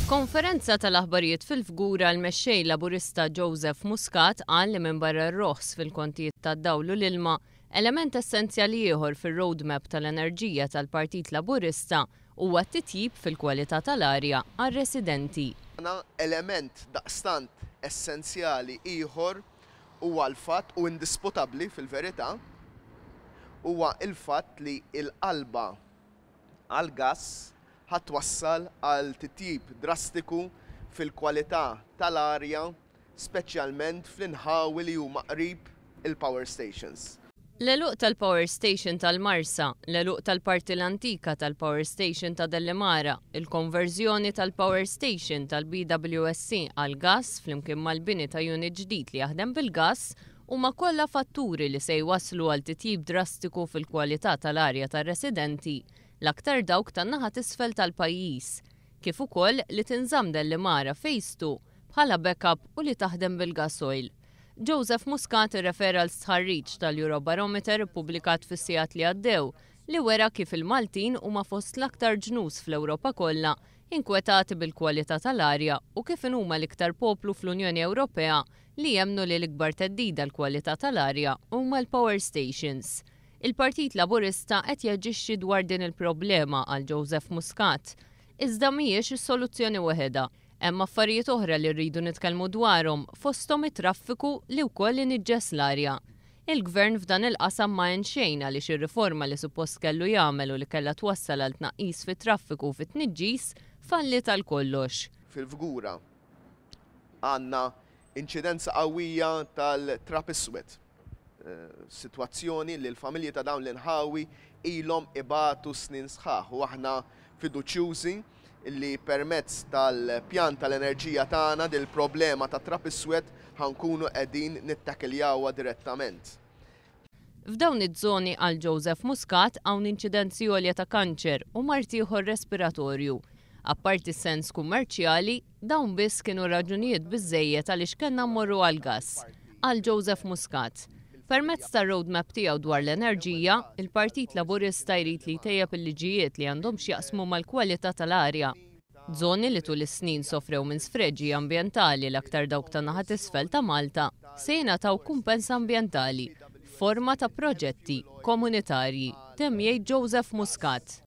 Konferenza tal-aħbarijiet fil-Fgura l-mexxej Laburista Joseph Muscat qal li minn barra r-roħs fil-kontijiet tad-dawl u l-ilma element essenzjali ieħor fir-roadmap tal-enerġija tal-Partit Laburista huwa t-titjib fil-kwalità tal-arja għar-residenti. Element daqstant essenzjali ieħor huwa l-fatt u indisputabbli fil-verità huwa l-fatt li l-qalba għall-gass ħatwassal għal titjib drastiku fil-kwalità tal-arja, speċjalment fl-inħawi li huma qrib il-power stations. L-eluq tal-Power Station tal-Marsa, l-eluq tal-parti l-antika tal-Power Station ta' Dellimara, il-konverżjoni tal-Power Station tal-BWSC għal-gass flimkien mal-bini ta' unit ġdid li jaħdem bil-gass huma kollha fatturi li se jwasslu għal titjib drastiku fil-kwalità tal-arja tar-residenti l-aktar dawk tan-naħa t'isfel tal-pajjiż, kif ukoll li tinżamm Dellimara fejstu bħala backup u li taħdem bil-gasoil. Joseph Muscat irrefera l-sħarriġ tal-Eurobarometer ippubblikat fis-sigħat li għaddew li wera kif il-Maltin huma fost l-aktar ġnus fl-Ewropa kollha inkwetati bil-kwalità tal-arja u kif huma l-iktar poplu fl-Unjoni Ewropea li jemmnu li l-ikbar theddida l-kwalità tal-arja huma l-power stations. Il-Partit Laburista qed jaġixxi dwar din il-problema għal Joseph Muscat. Iżda mhijiex is-soluzzjoni waħedha. Hemm affarijiet oħra li rridu nitkellmu dwarhom fosthom it-traffiku li wkoll iniġġess l-arja. Il-Gvern f'dan il-qasam ma xejn għaliex ir-riforma li suppost kellu jagħmel u li kellha twassal għal tnaqqis fit-traffiku u fit-tniġġis falli tal-kollox. Fil-Fgura għandna inċidenza qawwija tal-trap iswed. Situazzjoni li l-familji ta' dawn l-inħawi ilhom ibatu snin sħaħ u aħna fiduċjużi li permezz tal-pjan tal-enerġija tagħna dil problema ta' trap iswed ħankunu qegħdin nittakiljawha direttament. F'dawn iż-żoni għal Joseph Muscat hawn inċidenzi għolja ta' kanċer u marti ieħor respiratorju. Apparti s-sens kummerċjali, dawn biss kienu raġunijiet biżżejjed għaliex kellna mmorru għal gass. Għal Joseph Muscat. Permezz tar-roadmap tiegħu dwar l-enerġija, il-Partit Laburista jrid li jtejjeb il-liġijiet li għandhom x'jaqsmu mal-kwalità tal-arja. Żoni li tul is-snin sofrew minn sfreġġi ambjentali l-aktar dawk ta' naħa t'isfel ta' Malta se jingħataw kumpens ambjentali f'forma ta' proġetti komunitarji. Temm jgħid Joseph Muscat.